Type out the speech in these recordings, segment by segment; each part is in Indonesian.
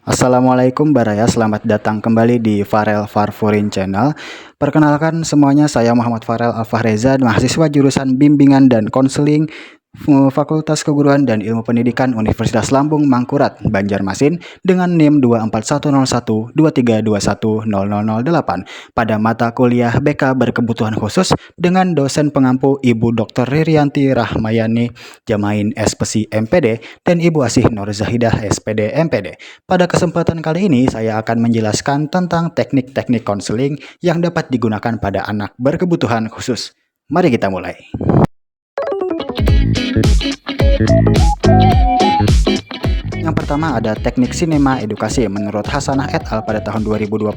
Assalamualaikum Baraya, selamat datang kembali di Farel Farfurin Channel. Perkenalkan semuanya, saya Muhammad Farel Alfahreza, mahasiswa jurusan Bimbingan dan Konseling Fakultas Keguruan dan Ilmu Pendidikan Universitas Lambung Mangkurat, Banjarmasin dengan NIM 2410123210008 pada mata kuliah BK Berkebutuhan Khusus dengan dosen pengampu Ibu Dr. Ririanti Rahmayani Jamain SPSI MPD dan Ibu Asih Nur Zahidah SPD MPD. Pada kesempatan kali ini saya akan menjelaskan tentang teknik-teknik konseling yang dapat digunakan pada anak berkebutuhan khusus. Mari kita mulai. Yang pertama ada teknik sinema edukasi. Menurut Hasanah et al. Pada tahun 2025,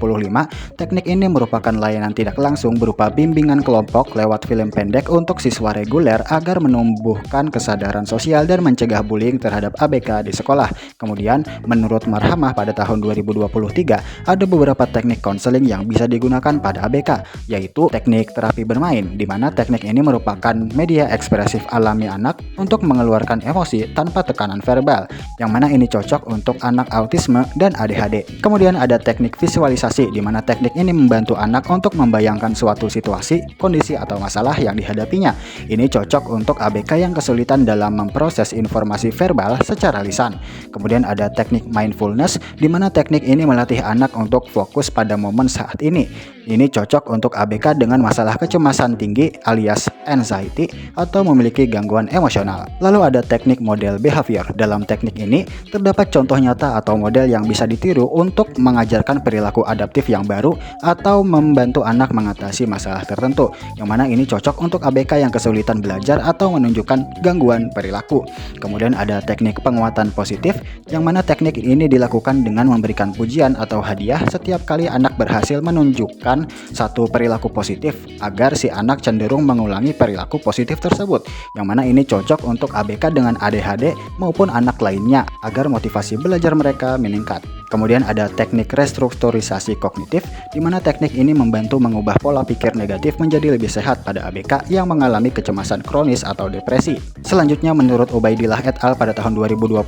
teknik ini merupakan layanan tidak langsung berupa bimbingan kelompok lewat film pendek untuk siswa reguler agar menumbuhkan kesadaran sosial dan mencegah bullying terhadap ABK di sekolah. Kemudian, menurut Marhamah pada tahun 2023, ada beberapa teknik konseling yang bisa digunakan pada ABK, yaitu teknik terapi bermain, di mana teknik ini merupakan media ekspresif alami anak untuk mengeluarkan emosi tanpa tekanan verbal, yang mana ini cocok untuk anak autisme dan ADHD. Kemudian ada teknik visualisasi, di mana teknik ini membantu anak untuk membayangkan suatu situasi, kondisi atau masalah yang dihadapinya. Ini cocok untuk ABK yang kesulitan dalam memproses informasi verbal secara lisan. Kemudian ada teknik mindfulness, di mana teknik ini melatih anak untuk fokus pada momen saat ini. Ini cocok untuk ABK dengan masalah kecemasan tinggi alias anxiety atau memiliki gangguan emosional. Lalu ada teknik model behavior. Dalam teknik ini terdapat contoh nyata atau model yang bisa ditiru untuk mengajarkan perilaku adaptif yang baru atau membantu anak mengatasi masalah tertentu, yang mana ini cocok untuk ABK yang kesulitan belajar atau menunjukkan gangguan perilaku. Kemudian ada teknik penguatan positif, yang mana teknik ini dilakukan dengan memberikan pujian atau hadiah setiap kali anak berhasil menunjukkan satu perilaku positif agar si anak cenderung mengulangi perilaku positif tersebut, yang mana ini cocok untuk ABK dengan ADHD maupun anak lainnya agar motivasi belajar mereka meningkat. Kemudian ada teknik restrukturisasi kognitif, di mana teknik ini membantu mengubah pola pikir negatif menjadi lebih sehat pada ABK yang mengalami kecemasan kronis atau depresi. Selanjutnya, menurut Ubaidillah et al. Pada tahun 2024,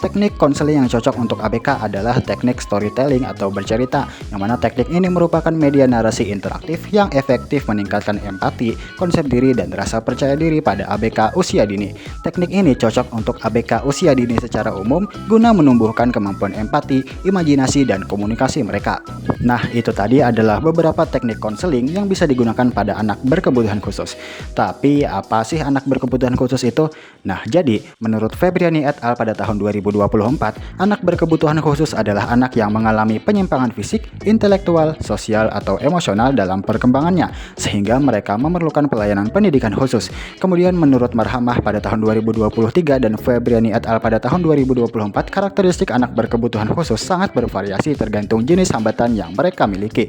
teknik konseling yang cocok untuk ABK adalah teknik storytelling atau bercerita, yang mana teknik ini merupakan media narasi interaktif yang efektif meningkatkan empati, konsep diri, dan rasa percaya diri pada ABK usia dini. Teknik ini cocok untuk ABK usia dini secara umum guna menumbuhkan kemampuan empati, imajinasi, dan komunikasi mereka. Nah, itu tadi adalah beberapa teknik konseling yang bisa digunakan pada anak berkebutuhan khusus. Tapi apa sih anak berkebutuhan khusus itu? Nah, jadi menurut Febriani et al. Pada tahun 2024, anak berkebutuhan khusus adalah anak yang mengalami penyimpangan fisik, intelektual, sosial, atau emosional dalam perkembangannya, sehingga mereka memerlukan pelayanan pendidikan khusus. Kemudian menurut Marhamah pada tahun 2023 dan Febriani et al. Pada tahun 2024, karakteristik anak berkebutuhan khusus sangat bervariasi tergantung jenis hambatan yang mereka miliki.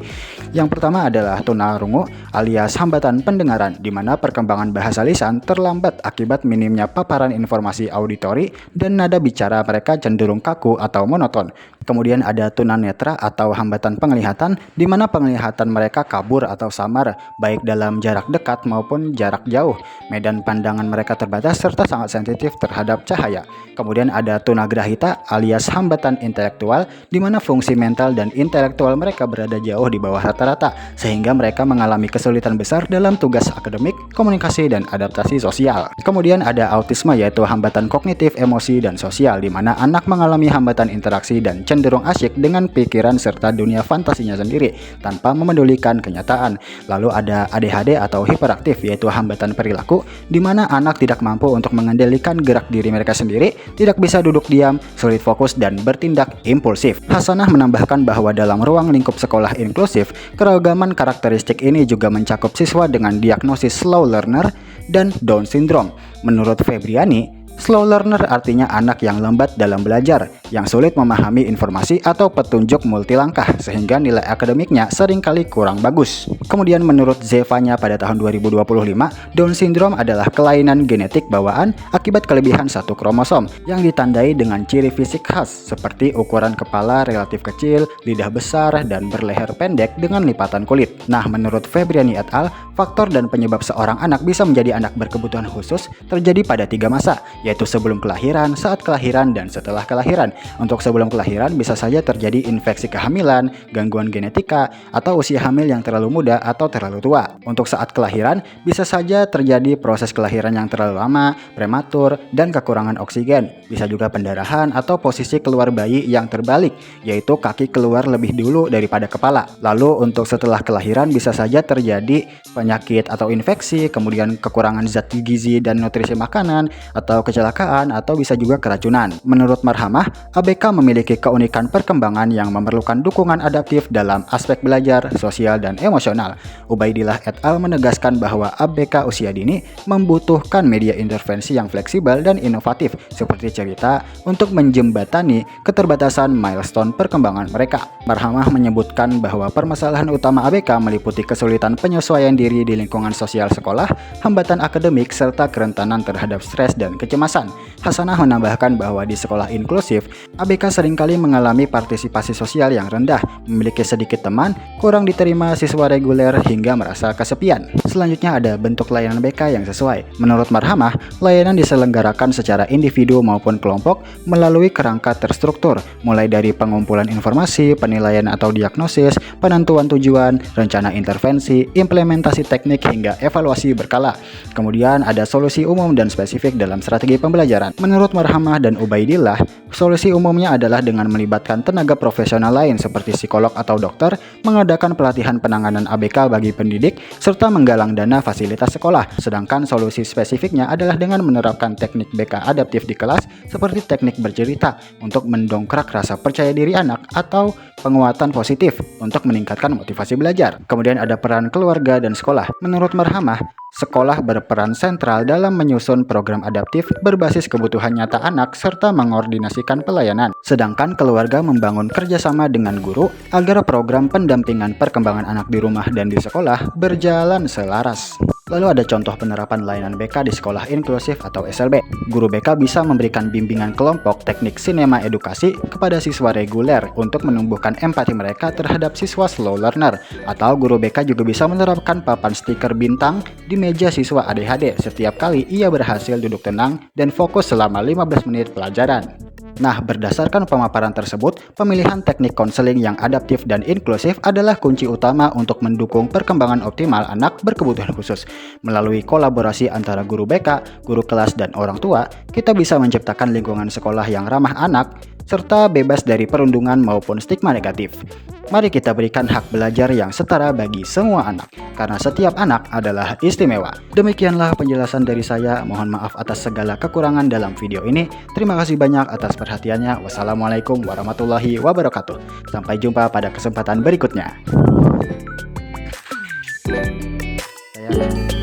Yang pertama adalah tunarungu alias hambatan pendengaran, di mana perkembangan bahasa lisan terlambat akibat minimnya paparan informasi auditori dan nada bicara mereka cenderung kaku atau monoton. Kemudian ada tunanetra atau hambatan penglihatan, di mana penglihatan mereka kabur atau samar baik dalam jarak dekat maupun jarak jauh. Medan pandangan mereka terbatas serta sangat sensitif terhadap cahaya. Kemudian ada tunagrahita alias hambatan intelektual, di mana fungsi mental dan intelektual mereka berada jauh di bawah rata-rata, sehingga mereka mengalami kesulitan besar dalam tugas akademik, komunikasi, dan adaptasi sosial. Kemudian ada autisme, yaitu hambatan kognitif, emosi, dan sosial, di mana anak mengalami hambatan interaksi dan cenderung asyik dengan pikiran serta dunia fantasinya sendiri tanpa memedulikan kenyataan. Lalu ada ADHD atau hiperaktif, yaitu hambatan perilaku, di mana anak tidak mampu untuk mengendalikan gerak diri mereka sendiri, tidak bisa duduk diam, sulit fokus, dan bertindak impulsif. Hasanah menambahkan bahwa dalam ruang lingkup sekolah inklusif, keragaman karakteristik ini juga mencakup siswa dengan diagnosis slow learner dan Down syndrome. Menurut Febriani, slow learner artinya anak yang lambat dalam belajar, yang sulit memahami informasi atau petunjuk multilangkah, sehingga nilai akademiknya seringkali kurang bagus. Kemudian menurut Zevanya pada tahun 2025, Down syndrome adalah kelainan genetik bawaan akibat kelebihan satu kromosom yang ditandai dengan ciri fisik khas seperti ukuran kepala relatif kecil, lidah besar, dan berleher pendek dengan lipatan kulit. Nah, menurut Febriani et al., faktor dan penyebab seorang anak bisa menjadi anak berkebutuhan khusus terjadi pada 3 masa, yaitu sebelum kelahiran, saat kelahiran, dan setelah kelahiran. Untuk sebelum kelahiran bisa saja terjadi infeksi kehamilan, gangguan genetika, atau usia hamil yang terlalu muda atau terlalu tua. Untuk saat kelahiran bisa saja terjadi proses kelahiran yang terlalu lama, prematur, dan kekurangan oksigen. Bisa juga pendarahan atau posisi keluar bayi yang terbalik, yaitu kaki keluar lebih dulu daripada kepala. Lalu untuk setelah kelahiran bisa saja terjadi penyakit atau infeksi, kemudian kekurangan zat gizi dan nutrisi makanan, atau kecelakaan, atau bisa juga keracunan. Menurut Marhamah, ABK memiliki keunikan perkembangan yang memerlukan dukungan adaptif dalam aspek belajar, sosial, dan emosional. Ubaidillah et al. Menegaskan bahwa ABK usia dini membutuhkan media intervensi yang fleksibel dan inovatif seperti cerita untuk menjembatani keterbatasan milestone perkembangan mereka. Marhamah menyebutkan bahwa permasalahan utama ABK meliputi kesulitan penyesuaian diri di lingkungan sosial sekolah, hambatan akademik, serta kerentanan terhadap stres dan kecemasan. Hasanah menambahkan bahwa di sekolah inklusif, ABK seringkali mengalami partisipasi sosial yang rendah, memiliki sedikit teman, kurang diterima siswa reguler, hingga merasa kesepian. Selanjutnya ada bentuk layanan ABK yang sesuai. Menurut Marhamah, layanan diselenggarakan secara individu maupun kelompok melalui kerangka terstruktur, mulai dari pengumpulan informasi, penilaian atau diagnosis, penentuan tujuan, rencana intervensi, implementasi teknik, hingga evaluasi berkala. Kemudian ada solusi umum dan spesifik dalam strategi pembelajaran. Menurut Marhamah dan Ubaidillah, solusi umumnya adalah dengan melibatkan tenaga profesional lain seperti psikolog atau dokter, mengadakan pelatihan penanganan ABK bagi pendidik, serta menggalang dana fasilitas sekolah. Sedangkan solusi spesifiknya adalah dengan menerapkan teknik BK adaptif di kelas seperti teknik bercerita untuk mendongkrak rasa percaya diri anak atau penguatan positif untuk meningkatkan motivasi belajar. Kemudian ada peran keluarga dan sekolah. Menurut Marhamah, sekolah berperan sentral dalam menyusun program adaptif berbasis kebutuhan nyata anak serta mengordinasikan pelayanan. Sedangkan keluarga membangun kerjasama dengan guru agar program pendampingan perkembangan anak di rumah dan di sekolah berjalan selaras. Lalu ada contoh penerapan layanan BK di sekolah inklusif atau SLB. Guru BK bisa memberikan bimbingan kelompok teknik sinema edukasi kepada siswa reguler untuk menumbuhkan empati mereka terhadap siswa slow learner. Atau guru BK juga bisa menerapkan papan stiker bintang di meja siswa ADHD setiap kali ia berhasil duduk tenang dan fokus selama 15 menit pelajaran. Nah, berdasarkan pemaparan tersebut, pemilihan teknik konseling yang adaptif dan inklusif adalah kunci utama untuk mendukung perkembangan optimal anak berkebutuhan khusus. Melalui kolaborasi antara guru BK, guru kelas, dan orang tua, kita bisa menciptakan lingkungan sekolah yang ramah anak, serta bebas dari perundungan maupun stigma negatif. Mari kita berikan hak belajar yang setara bagi semua anak, karena setiap anak adalah istimewa. Demikianlah penjelasan dari saya, mohon maaf atas segala kekurangan dalam video ini. Terima kasih banyak atas perhatiannya. Wassalamualaikum warahmatullahi wabarakatuh. Sampai jumpa pada kesempatan berikutnya. Saya